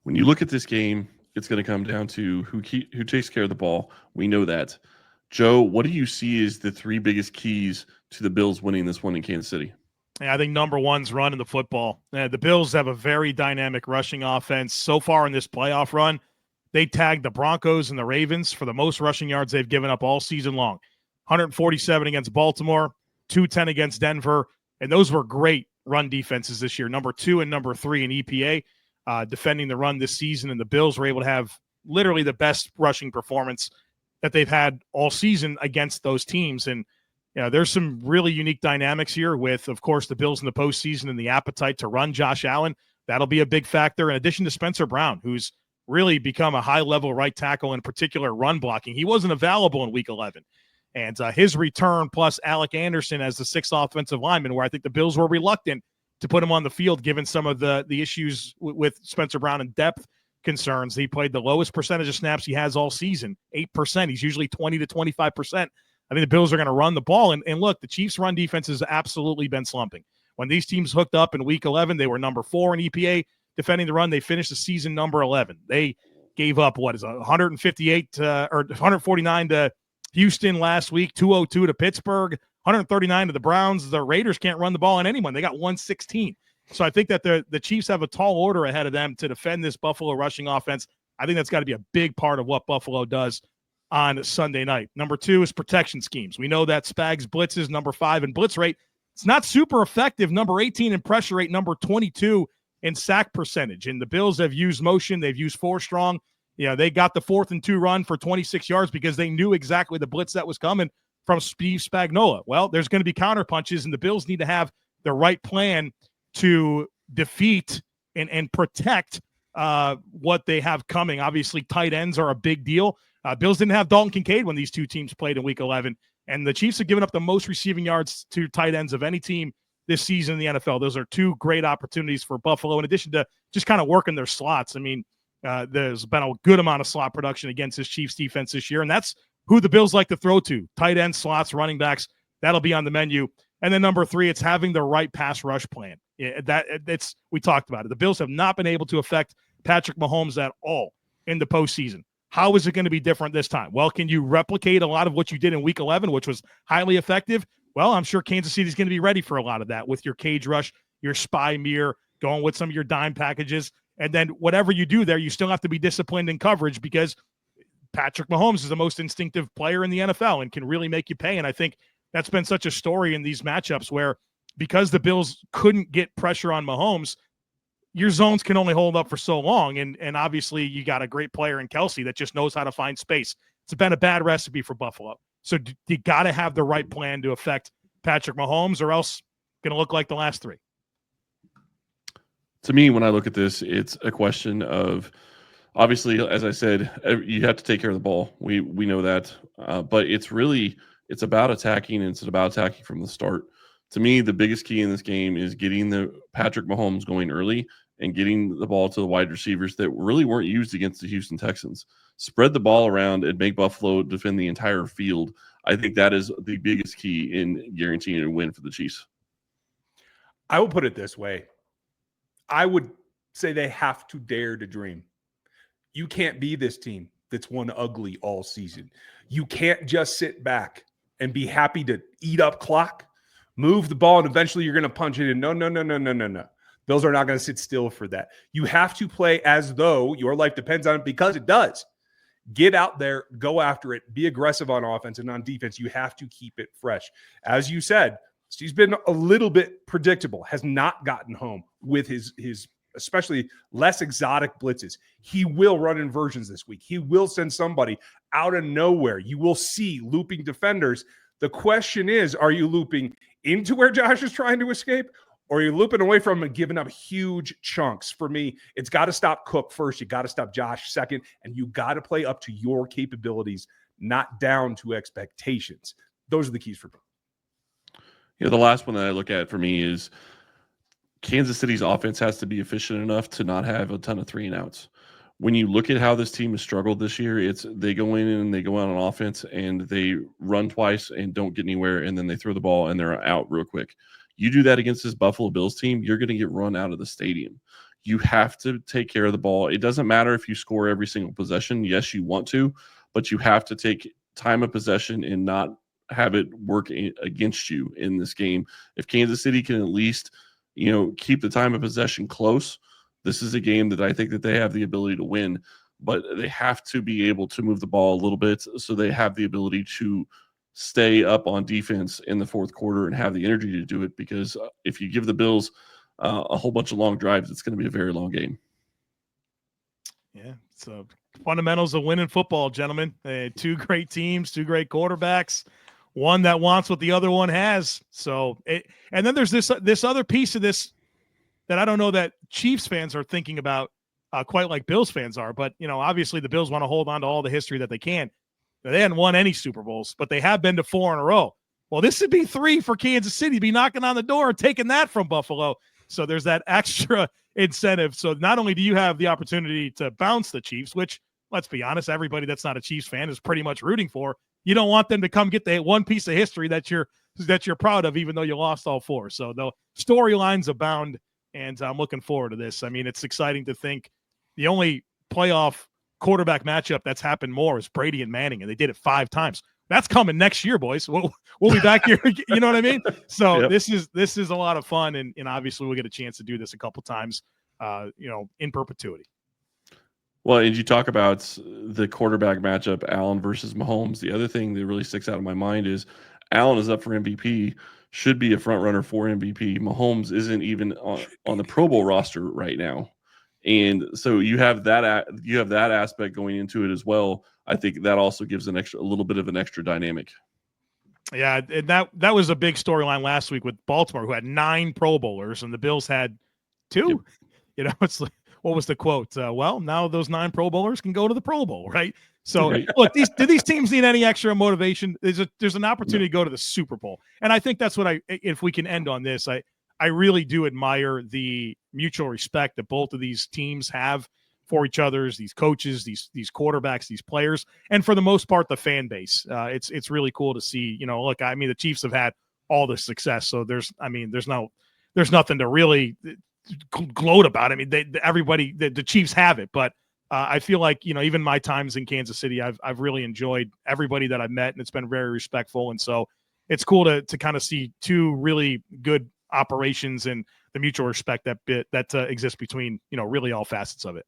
When you look at this game, it's going to come down to who takes care of the ball. We know that. Joe, what do you see as the three biggest keys to the Bills winning this one in Kansas City? Yeah, I think number one's running the football. The Bills have a very dynamic rushing offense. So far in this playoff run, they tagged the Broncos and the Ravens for the most rushing yards they've given up all season long. 147 against Baltimore, 210 against Denver, and those were great run defenses this year. Number 2 and number 3 in EPA defending the run this season, and the Bills were able to have literally the best rushing performance that they've had all season against those teams. And there's some really unique dynamics here with, of course, the Bills in the postseason and the appetite to run Josh Allen. That'll be a big factor, in addition to Spencer Brown, who's really become a high-level right tackle, in particular run blocking. He wasn't available in Week 11. And his return plus Alec Anderson as the sixth offensive lineman, where I think the Bills were reluctant to put him on the field given some of the issues with Spencer Brown and depth concerns. He played the lowest percentage of snaps he has all season, 8%. He's usually 20 to 25%. I think the Bills are going to run the ball. And look, the Chiefs' run defense has absolutely been slumping. When these teams hooked up in Week 11, they were number 4 in EPA defending the run. They finished the season number 11. They gave up, 158 or 149 to Houston last week, 202 to Pittsburgh, 139 to the Browns. The Raiders can't run the ball on anyone. They got 116. So I think that the Chiefs have a tall order ahead of them to defend this Buffalo rushing offense. I think that's got to be a big part of what Buffalo does on Sunday night. Number 2 is protection schemes. We know that Spags blitzes, number 5 in blitz rate. It's not super effective. Number 18 in pressure rate, number 22 in sack percentage. And the Bills have used motion. They've used 4 strong. They got the 4th and 2 run for 26 yards because they knew exactly the blitz that was coming from Steve Spagnuolo. Well, there's going to be counter punches, and the Bills need to have the right plan to defeat and protect what they have coming. Obviously, tight ends are a big deal. Bills didn't have Dalton Kincaid when these two teams played in Week 11, and the Chiefs have given up the most receiving yards to tight ends of any team this season in the NFL. Those are 2 great opportunities for Buffalo, in addition to just kind of working their slots. I mean, there's been a good amount of slot production against this Chiefs defense this year, and that's who the Bills like to throw to: tight end, slots, running backs. That'll be on the menu. And then number 3, it's having the right pass rush plan. We talked about it. The Bills have not been able to affect Patrick Mahomes at all in the postseason. How is it going to be different this time? Well, can you replicate a lot of what you did in Week 11, which was highly effective? Well, I'm sure Kansas City is going to be ready for a lot of that with your cage rush, your spy mirror, going with some of your dime packages. And then whatever you do there, you still have to be disciplined in coverage because Patrick Mahomes is the most instinctive player in the NFL and can really make you pay. And I think that's been such a story in these matchups where, because the Bills couldn't get pressure on Mahomes, your zones can only hold up for so long. And obviously you got a great player in Kelsey that just knows how to find space. It's been a bad recipe for Buffalo. So you got to have the right plan to affect Patrick Mahomes, or else it's going to look like the last 3. To me, when I look at this, it's a question of, obviously, as I said, you have to take care of the ball. We know that. But it's about attacking, and it's about attacking from the start. To me, the biggest key in this game is getting the Patrick Mahomes going early and getting the ball to the wide receivers that really weren't used against the Houston Texans. Spread the ball around and make Buffalo defend the entire field. I think that is the biggest key in guaranteeing a win for the Chiefs. I will put it this way. I would say they have to dare to dream. You can't be this team that's won ugly all season. You can't just sit back and be happy to eat up clock, move the ball, and eventually you're going to punch it in. No. Bills are not going to sit still for that. You have to play as though your life depends on it, because it does. Get out there, go after it, be aggressive on offense, and on defense, you have to keep it fresh. As you said, Steve's been a little bit predictable, has not gotten home with his especially less exotic blitzes. He will run inversions this week. He will send somebody out of nowhere. You will see looping defenders. The question is, are you looping into where Josh is trying to escape, or are you looping away from him and giving up huge chunks? For me, it's got to stop Cook first. You got to stop Josh second, and you got to play up to your capabilities, not down to expectations. Those are the keys for me. The last one that I look at for me is Kansas City's offense has to be efficient enough to not have a ton of 3-and-outs. When you look at how this team has struggled this year, it's they go in and they go out on offense and they run twice and don't get anywhere, and then they throw the ball and they're out real quick. You do that against this Buffalo Bills team, you're going to get run out of the stadium. You have to take care of the ball. It doesn't matter if you score every single possession. Yes, you want to, but you have to take time of possession and not have it work against you in this game. If Kansas City can at least, keep the time of possession close, this is a game that I think that they have the ability to win, but they have to be able to move the ball a little bit so they have the ability to stay up on defense in the fourth quarter and have the energy to do it, because if you give the Bills a whole bunch of long drives, it's going to be a very long game. Yeah, so fundamentals of winning football, gentlemen. Two great teams, two great quarterbacks, one that wants what the other one has. So, and then there's this other piece of this that I don't know that Chiefs fans are thinking about quite like Bills fans are. But, obviously the Bills want to hold on to all the history that they can. They hadn't won any Super Bowls, but they have been to 4 in a row. Well, this would be 3 for Kansas City, be knocking on the door and taking that from Buffalo. So there's that extra incentive. So not only do you have the opportunity to bounce the Chiefs, which, let's be honest, everybody that's not a Chiefs fan is pretty much rooting for. You don't want them to come get the one piece of history that you're proud of, even though you lost all 4. So the storylines abound, and I'm looking forward to this. I mean, it's exciting to think the only playoff quarterback matchup that's happened more is Brady and Manning, and they did it 5 times. That's coming next year, boys. We'll be back here. You know what I mean? So yep. This is a lot of fun, and obviously we'll get a chance to do this a couple times, in perpetuity. Well, and you talk about the quarterback matchup, Allen versus Mahomes. The other thing that really sticks out in my mind is Allen is up for MVP, should be a front runner for MVP. Mahomes isn't even on the Pro Bowl roster right now. And so you have that aspect going into it as well. I think that also gives a little bit of an extra dynamic. Yeah, and that was a big storyline last week with Baltimore, who had 9 Pro Bowlers, and the Bills had 2. Yep. It's like, what was the quote? Well, now those 9 Pro Bowlers can go to the Pro Bowl, right? So, look, do these teams need any extra motivation? There's an opportunity to go to the Super Bowl, and I think that's what if we can end on this, I really do admire the mutual respect that both of these teams have for each other's, these coaches, these quarterbacks, these players, and for the most part, the fan base. It's really cool to see. Look, I mean, the Chiefs have had all the success, so there's nothing to really gloat about. I mean, the Chiefs have it, but I feel like even my times in Kansas City, I've really enjoyed everybody that I've met, and it's been very respectful, and so it's cool to kind of see 2 really good operations and the mutual respect that exists between really all facets of it.